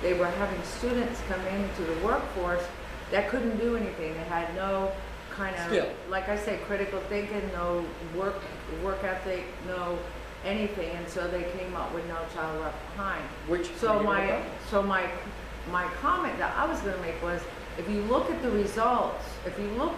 they were having students come into the workforce that couldn't do anything. They had no kind of, Skill. like I said, critical thinking, no work ethic, no anything, and so they came up with No Child Left Behind. My comment that I was going to make was, if you look at the results, if you look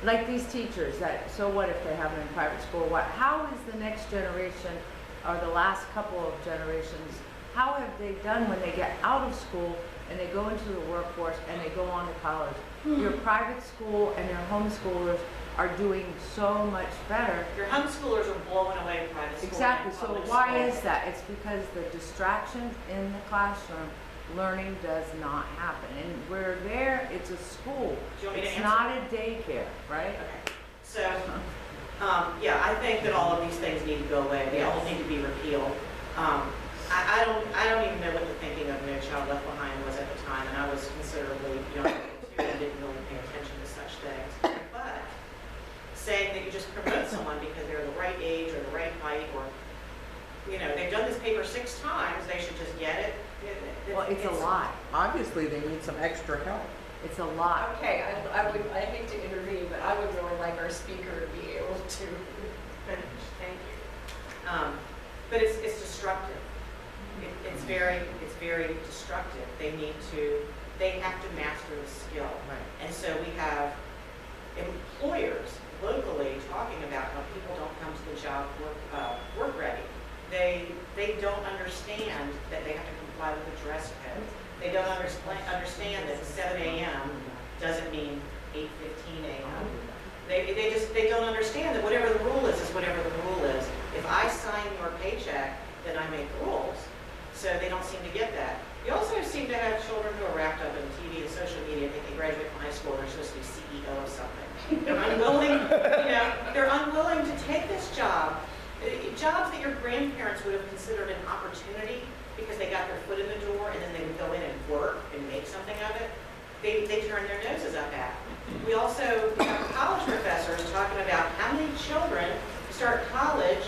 like these teachers that, so what if they have them in private school? How is the next generation or the last couple of generations, how have they done when they get out of school and they go into the workforce and they go on to college? Your private school and your homeschoolers are doing so much better. Your homeschoolers are blowing away private school. Exactly. So why is that? It's because the distractions in the classroom, learning does not happen. And we're there, it's a school. Do you want me to It's answer? not a daycare, right? Okay. So, yeah, I think that all of these things need to go away. They all need to be repealed. I don't even know what the thinking of No Child Left Behind was at the time, and I was considerably younger too, and didn't really pay attention to such things. But saying that you just promote someone because they're the right age or the right height, or they've done this paper 6 times, they should just get it. Well, it's a lot. Obviously, they need some extra help. It's a lot. Okay, I hate to intervene, but I would really like our speaker to be able to finish. Thank you. But it's destructive. It's very destructive. They have to master the skill. Right. And so we have employers locally talking about how people don't come to the job work ready. They don't understand that they have to comply with the dress code. They don't understand that 7 a.m. doesn't mean 8:15 a.m. They don't understand that whatever the rule is whatever the rule is. If I sign your paycheck, then I make the rules. So they don't seem to get that. You also seem to have children who are wrapped up in TV and social media, think they graduate from high school and they're supposed to be CEO of something. They're unwilling to take this job. Jobs that your grandparents would have considered an opportunity because they got their foot in the door and then they would go in and work and make something of it, they turn their noses up at. We also have college professors talking about how many children start college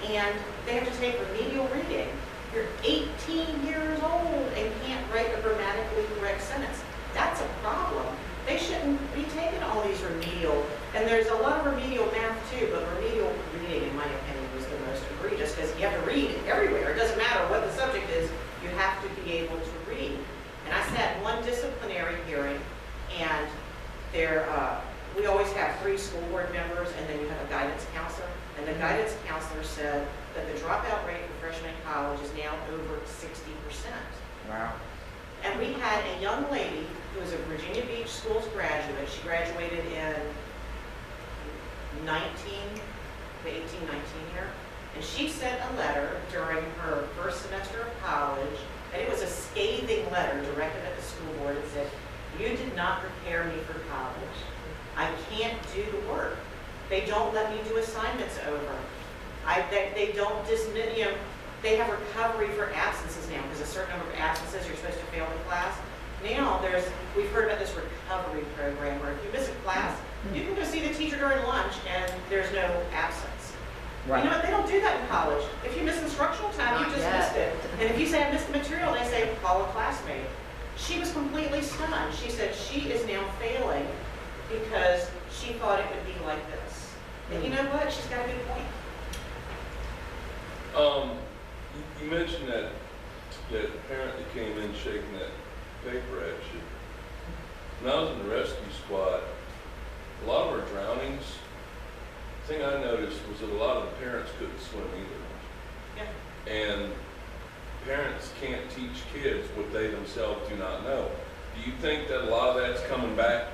and they have to take remedial reading. You're 18 years old and can't write a grammatically correct sentence. That's a problem. They shouldn't be taking all these remedial, and there's a lot of remedial math too, but remedial reading, in my opinion, was the most egregious because you have to read everywhere. It doesn't matter what the subject is, you have to be able to read. And I sat in one disciplinary hearing, and we always have 3 school board members, and then you have a guidance counselor. And the guidance counselor said that the dropout rate for freshmen in college is now over 60%. Wow. And we had a young lady who was a Virginia Beach Schools graduate. She graduated in the 18-19 year. And she sent a letter during her first semester of college, and it was a scathing letter directed at the school board that said, "You did not prepare me for college. I can't do the work. They don't let me do assignments over. They don't dismiss, they have recovery for absences now, because a certain number of absences you're supposed to fail the class. Now we've heard about this recovery program where if you miss a class, you can go see the teacher during lunch and there's no absence. Right. You know what, they don't do that in college. If you miss instructional time, you just missed it. And if you say I missed the material, they say call a classmate. She was completely stunned. She said she is now failing because she thought it would be like this. And you know what? She's got a good point. You mentioned that parent that came in shaking that paper at you. When I was in the rescue squad, a lot of our drownings, the thing I noticed was that a lot of the parents couldn't swim either. Yeah. And parents can't teach kids what they themselves do not know. Do you think that a lot of that's coming back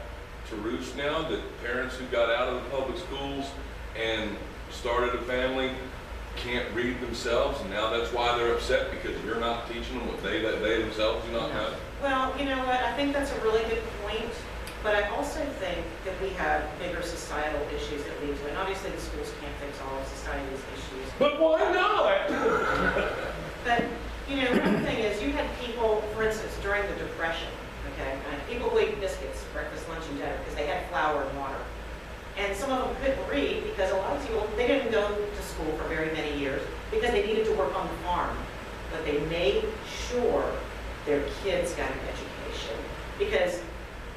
to roost now, that parents who got out of the public schools and started a family can't read themselves, and now that's why they're upset because you're not teaching them what they themselves do not know? Well, you know what? I think that's a really good point, but I also think that we have bigger societal issues that lead to it. And obviously, the schools can't fix all of society's issues. But why not? But, one thing is, you had people, for instance, during the Depression, okay, people who ate biscuits, breakfast, lunch, and dinner because they had flour and water. And some of them couldn't read because a lot of people, they didn't go to school for very many years because they needed to work on the farm. But they made sure their kids got an education. Because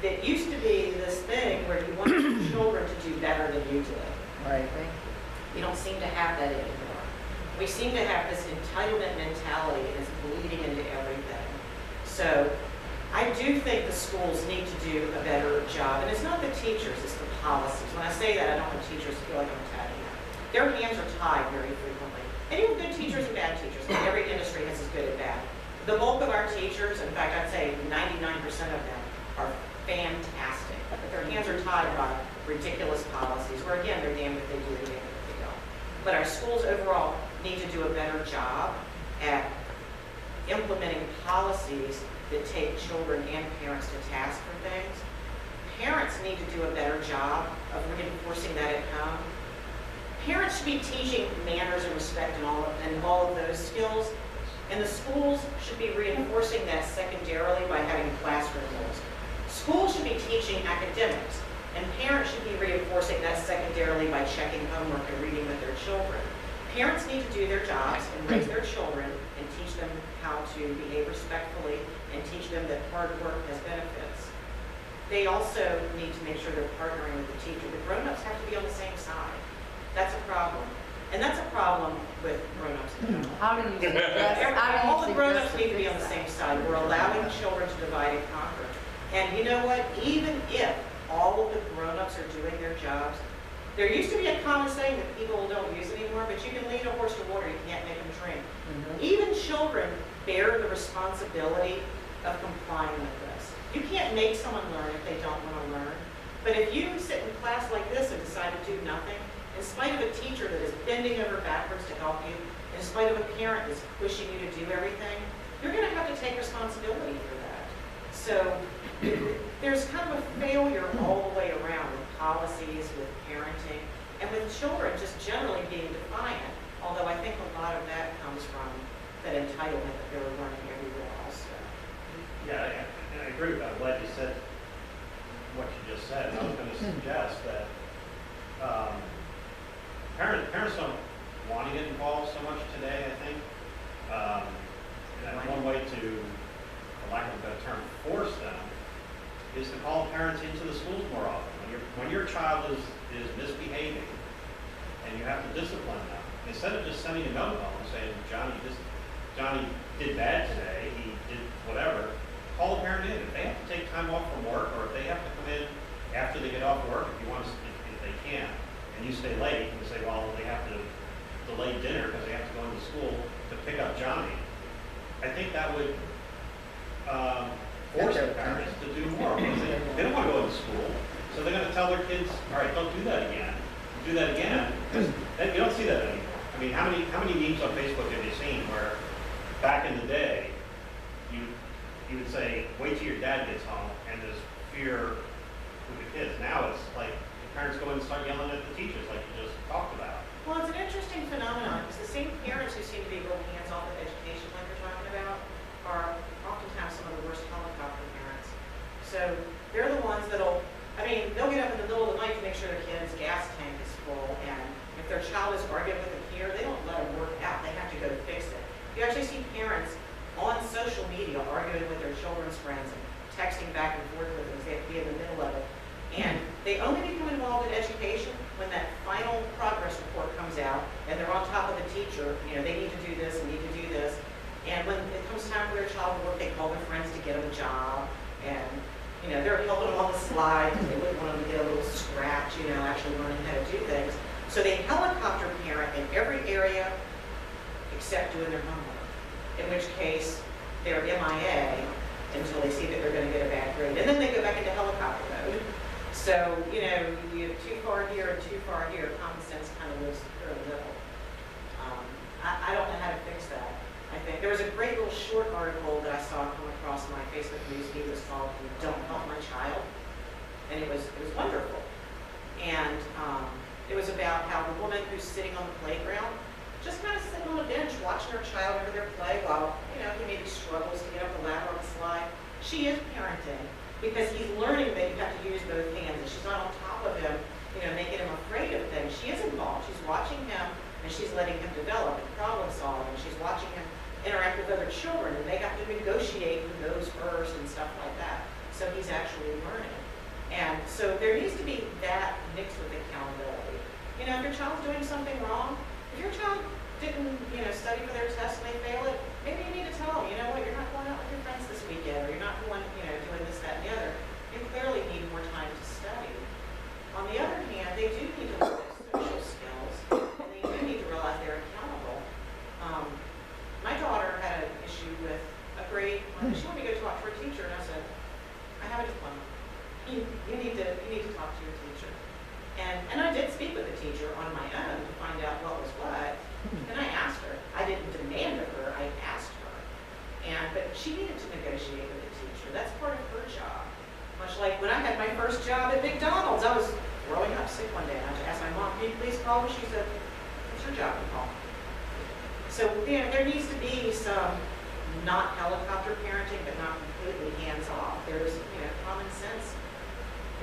it used to be this thing where you wanted your children to do better than you did. Right. We don't seem to have that anymore. We seem to have this entitlement mentality and it's bleeding into everything. So I do think the schools need to do a better job. And it's not the teachers, it's the policies. When I say that, I don't want teachers to feel like I'm attacking them. Their hands are tied very frequently. And you have good teachers and bad teachers. I mean, every industry has as good and bad. The bulk of our teachers, in fact, I'd say 99% of them are fantastic. But their hands are tied by ridiculous policies where, again, they're damned if they do, they're damned if they don't. But our schools overall need to do a better job at implementing policies that take children and parents to task for things. Parents need to do a better job of reinforcing that at home. Parents should be teaching manners and respect and all of those skills. And the schools should be reinforcing that secondarily by having classroom rules. Schools should be teaching academics, and parents should be reinforcing that secondarily by checking homework and reading with their children. Parents need to do their jobs and raise their children and teach them how to behave respectfully and teach them that hard work has benefits. They also need to make sure they're partnering with the teacher. The grown-ups have to be on the same side. That's a problem. And that's a problem with grown-ups in general. How do you suggest? All the grown-ups need to be on the same side. We're allowing children to divide and conquer. And you know what? Even if all of the grown-ups are doing their jobs, there used to be a common saying that people don't use anymore, but you can lead a horse to water, you can't make him drink. Even children bear the responsibility of complying with this. You can't make someone learn if they don't want to learn. But if you sit in class like this and decide to do nothing, in spite of a teacher that is bending over backwards to help you, in spite of a parent that's pushing you to do everything, you're going to have to take responsibility for that. So there's kind of a failure all the way around with policies, with parenting, and with children just generally being defiant, although I think a lot of that comes from that entitlement that they were learning everywhere also. Yeah, and I agree with that. I'm glad you said what you just said. I was going to suggest that parents don't want to get involved so much today, I think. And one way to, for lack of a better term, force them is to call parents into the schools more often. When your child is misbehaving and you have to discipline them, instead of just sending a note home and saying, Johnny did bad today, he did whatever, call the parent in. If they have to take time off from work, or if they have to come in after they get off work, if they can, and you stay late, and say, well, they have to delay dinner because they have to go into school to pick up Johnny, I think that would force the parents to do more. Because they don't want to go into school, so they're going to tell their kids, all right, don't do that again. Do that again, because you don't see that anymore. I mean, how many memes on Facebook have you seen where back in the day, you would say, wait till your dad gets home, and there's fear with the kids. Now it's like the parents go in and start yelling at the teachers like you just talked about. Well, it's an interesting phenomenon, because the same parents who seem to be real hands-off with education like you're talking about are oftentimes some of the worst helicopter parents. So they're the ones they'll get up in the middle of the night to make sure their kid's gas tank is full, and if their child is arguing with a peer, they don't let them work out, they have to go fix it. You actually see parents on social media arguing with their children's friends and texting back and forth with them, because they have to be in the middle of it. And they only become involved in education when that final progress report comes out and they're on top of the teacher, they need to do this and need to do this. And when it comes time for their child to work, they call their friends to get them a job, and they're helping them on the slide because they wouldn't want them to get a little scratch, actually learning how to do things. So they helicopter parent in every area except doing their homework, in which case they're MIA until they see that they're going to get a bad grade. And then they go back into helicopter mode. So, you have too far here and too far here. Common sense kind of lives fairly little. I don't know how to fix that. I think there was a great little short article that I saw come across my Facebook newsfeed. It was called "Don't Help My Child," and it was wonderful. And it was about how the woman who's sitting on the playground, just kind of sitting on a bench watching her child over there play while he maybe struggles to get up the ladder on the slide. She is parenting because he's learning that you have to use both hands, and she's not on top of him, making him afraid of things. She is involved. She's watching him, and she's letting him develop and problem solve, and she's watching him interact with other children, and they got to negotiate who goes first and stuff like that. So he's actually learning. And so there needs to be that mixed with accountability. You know, if your child's doing something wrong, if your child didn't, study for their test and they fail it, maybe you need to tell them, you know what, you're not going out with your friends this weekend, or you're not going, doing this, that, and the other. You clearly need more time to study. On the other hand, they do need to learn their social skills, and they do need to realize they're accountable. My daughter had an issue with a grade. She wanted me to go talk to her teacher, and I said, I have a diploma. You need to talk to your teacher. And I did speak with the teacher on my own to find out what was what. And I asked her. I didn't demand of her. I asked her. But she needed to negotiate with the teacher. That's part of her job. Much like when I had my first job at McDonald's, I was throwing up sick one day, and I asked my mom, "Can you please call me?" She said, "It's your job to call." So there needs to be some not helicopter parenting, but not completely hands off. There's common sense.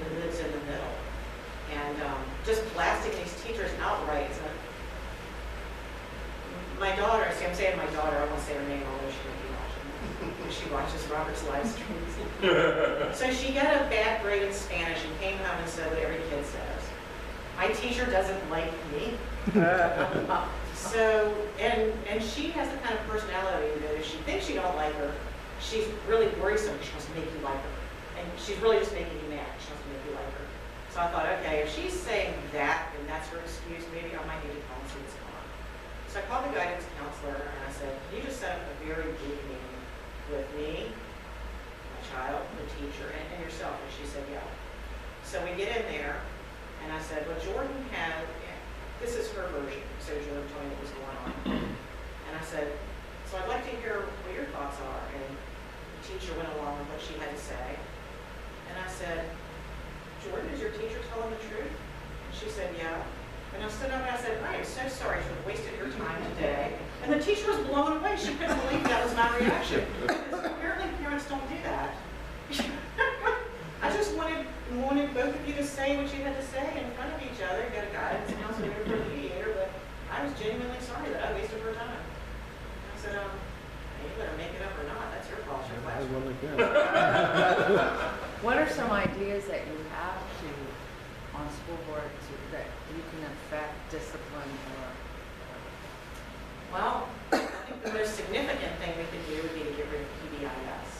It lives in the middle. And just blasting these teachers outright. My daughter, see, I'm saying my daughter, I won't say her name, although she might be watching. She watches Robert's live streams. So she got a bad grade in Spanish and came home and said what every kid says. My teacher doesn't like me. So, and she has the kind of personality that if she thinks you don't like her, she's really worrisome. She wants to make you like her. And she's really just making you mad. She wants to make you like her. So I thought, okay, if she's saying that, and that's her excuse, maybe I might need to call and see what's going on. So I called the guidance counselor, and I said, can you just set up a very brief meeting with me, my child, the teacher, and yourself? And she said, yeah. So we get in there, and I said, well, Jordan had, this is her version. So Jordan told me what was going on. And I said, so I'd like to hear what your thoughts are. And the teacher went along with what she had to say. And I said, Jordan, is your teacher telling the truth? And she said, yeah. And I stood up and I said, I am so sorry to have wasted your time today. And the teacher was blown away. She couldn't believe that was my reaction. Because apparently parents don't do that. I just wanted both of you to say what you had to say in front of each other. You got a guidance counselor or a mediator, but I was genuinely sorry that I wasted her time. I said, you better make it up or not. That's your fault. It's your classroom. What are some ideas that you have on school board that you can affect discipline or? Well, I think the most significant thing we can do would be to get rid of PBIS.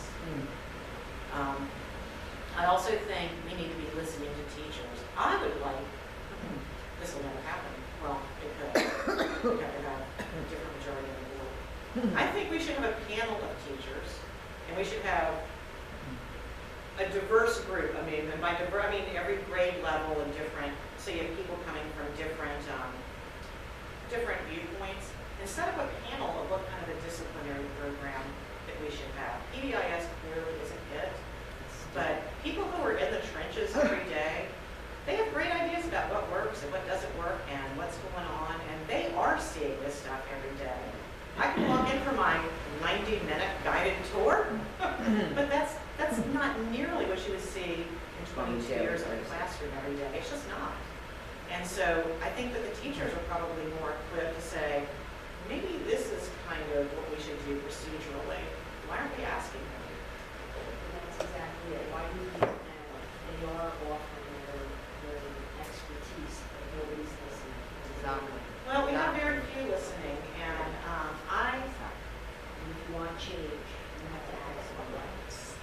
I also think we need to be listening to teachers. I would like, this will never happen, well, it could, we have to have a different majority on the board. I think we should have a panel of teachers, and we should have a diverse group. I mean, and by diverse, I mean every grade level and different, so you have people coming from different viewpoints. And set up a panel of what kind of a disciplinary program that we should have. PBIS clearly isn't it, but people who are in the trenches every day, they have great ideas about what works and what doesn't work and what's going on, and they are seeing this stuff every day. I can log in for my 90-minute guided tour, but that's not nearly what you would see in 22 years in a classroom every day. It's just not. And so I think that the teachers are probably more equipped to say, maybe this is kind of what we should do procedurally. Why aren't we asking them? That's exactly it. Why do you need that? They are offering their expertise, but nobody's listening. Exactly. Well, we have very few listening, and And if you want change, you have to ask someone.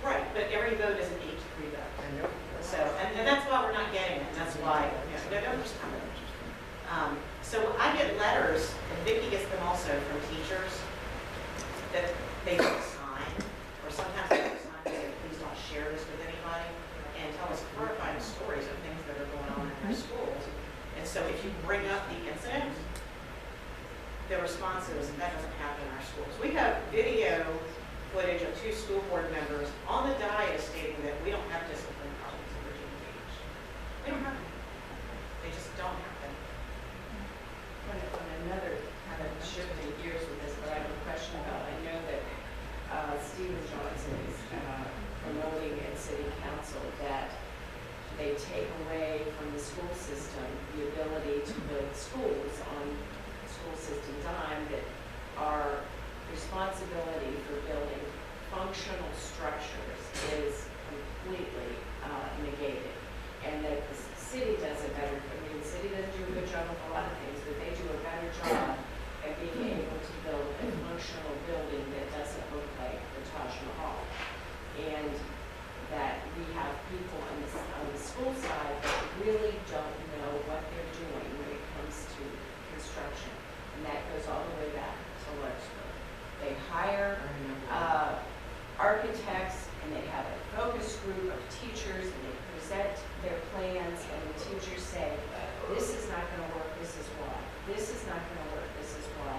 right, but every vote is an 8-3 vote. So, and that's why we're not getting it. That's why, don't just come in. So I get letters, and Vicki gets them also from teachers that they don't sign, or sometimes they don't sign, they say, please don't share this with anybody, and tell us horrifying stories of things that are going on in their schools. And so if you bring up the incident, the response is, that doesn't happen in our schools. We have video footage of 2 school board members on the dais stating that we don't have discipline problems in Virginia Beach. We don't have them. They just don't happen. On another kind of shifting gears with this, but I have a question about, I know that Stephen Johnson is promoting at City Council that they take away from the school system the ability to put schools on school system dime that are responsibility for building functional structures is completely negated. And that the city does a better, I mean, the city doesn't do a good job of a lot of things, but they do a better job at being able to build a functional building that doesn't look like the Taj Mahal. And that we have people on the school side that really don't know what they're doing when it comes to construction. And that goes all the way back to Lexington. They hire architects, and they have a focus group of teachers, and they present their plans, and the teachers say, this is not going to work, this is why. This is not going to work, this is why.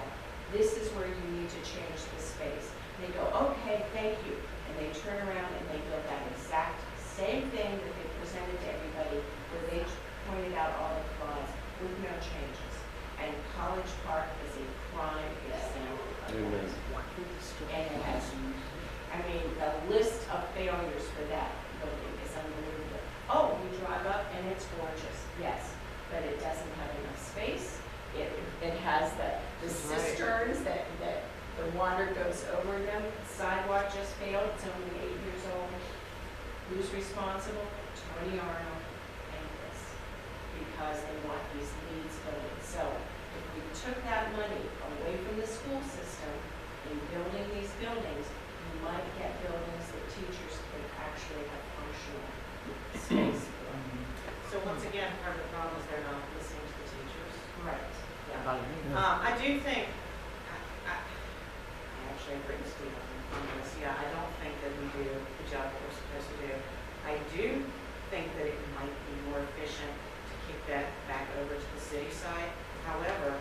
This is where you need to change the space. They go, okay, thank you. And they turn around and they build that exact same thing that they presented to everybody, where they pointed out all the flaws with no changes. And College Park is a prime example of Amen. that. And it has, I mean, the list of failures for that building is unbelievable. Oh, you drive up and it's gorgeous, yes, but it doesn't have enough space. It has the cisterns that the water goes over them. Sidewalk just failed, it's only 8 years old. Who's responsible? Tony Arnold and Chris, because they want these needs buildings. So if we took that money away from the school system in building these buildings, you might get buildings that teachers could actually have functional space for. So once again, part of the problem is they're not listening to the teachers. Right, yeah. I do think, I actually agree with Steve on this. Yeah, I don't think that we do the job that we're supposed to do. I do think that it might be more efficient to kick that back over to the city side. However,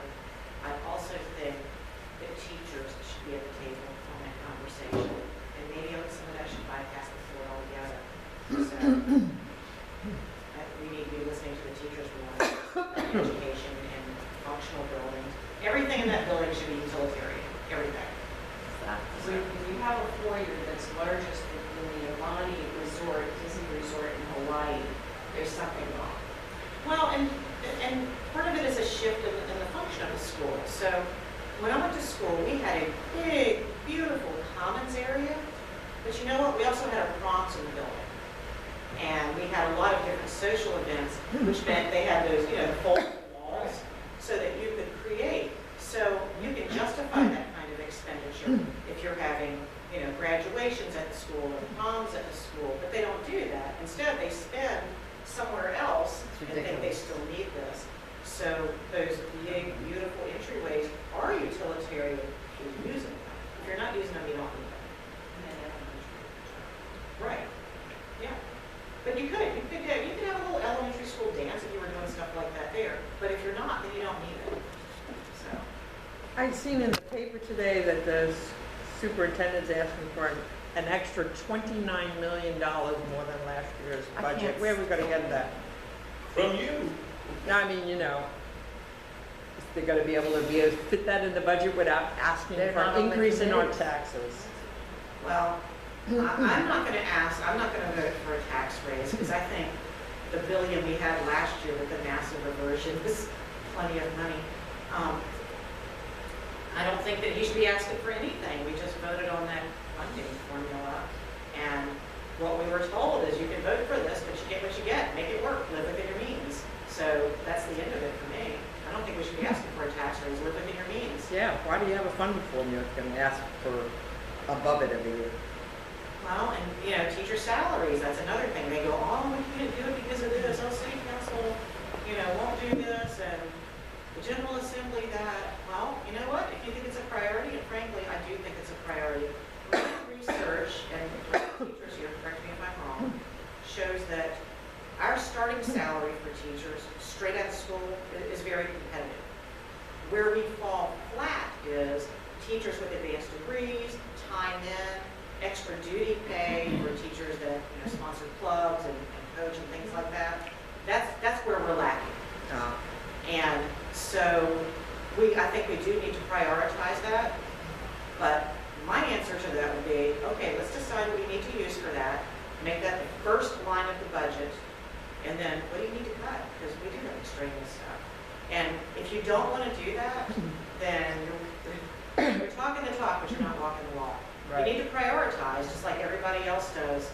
I also think that teachers should be at the table on that conversation. And maybe some of that should bypass the floor altogether. So, we need to be listening to the teachers. We want education and functional buildings. Everything in that building should be utilitarian, everything. When you have a foyer that's largest than the Amani Resort, Disney Resort in Hawaii, there's something wrong. Well, and part of it is a shift in the function of the school. So when I went to school, we had a big, beautiful commons area, but you know what? We also had a proms in the building. And we had a lot of different social events, which meant they had those, the foldable walls, so that you could create. So you can justify that kind of expenditure if you're having, graduations at the school or proms at the school, but they don't do that. Instead, they spend somewhere else and think they still need this. So those big, beautiful entryways are utilitarian if you're using them. If you're not using them, you don't need them. Right. Yeah. But you could have a little elementary school dance if you were doing stuff like that there. But if you're not, then you don't need it. So. I've seen in the paper today that the superintendent's asking for an extra $29 million more than last year's budget. Where are we going to get that? From you. I mean, they're going to be able to fit that in the budget without asking They're for not an on the increase in our committee. taxes. Well, I'm not going to vote for a tax raise because I think the billion we had last year with the massive reversion was plenty of money. I don't think that he should be asking for anything. We just voted on that funding formula. And what we were told is you can vote for this, but you get what you get. Make it work. Live within your means. So that's the end of it for me. I don't think we should be asking for a tax raise. Live within your means. Yeah, why do you have a funding formula if you're going to ask for above it every year? Well, and teacher salaries, that's another thing. They go, oh, we can't do it because of this. Oh, city council, won't do this, and the General Assembly that. Well, you know what? If you think it's a priority, and frankly, I do think it's a priority. Research, and teachers here, correct me if I'm wrong, shows that our starting salary for teachers straight out of school is very competitive. Where we fall flat is teachers with advanced degrees, time in, extra duty pay for teachers that sponsor clubs and coach and things like that. That's where we're lacking. And so I think we do need to prioritize that. But my answer to that would be, okay, let's decide what we need to use for that, make that the first line of the budget, and then what do you need to cut? Because we do have extraneous stuff. And if you don't want to do that, then you're talking the talk, but you're not walking the walk. Right. You need to prioritize, just like everybody else does,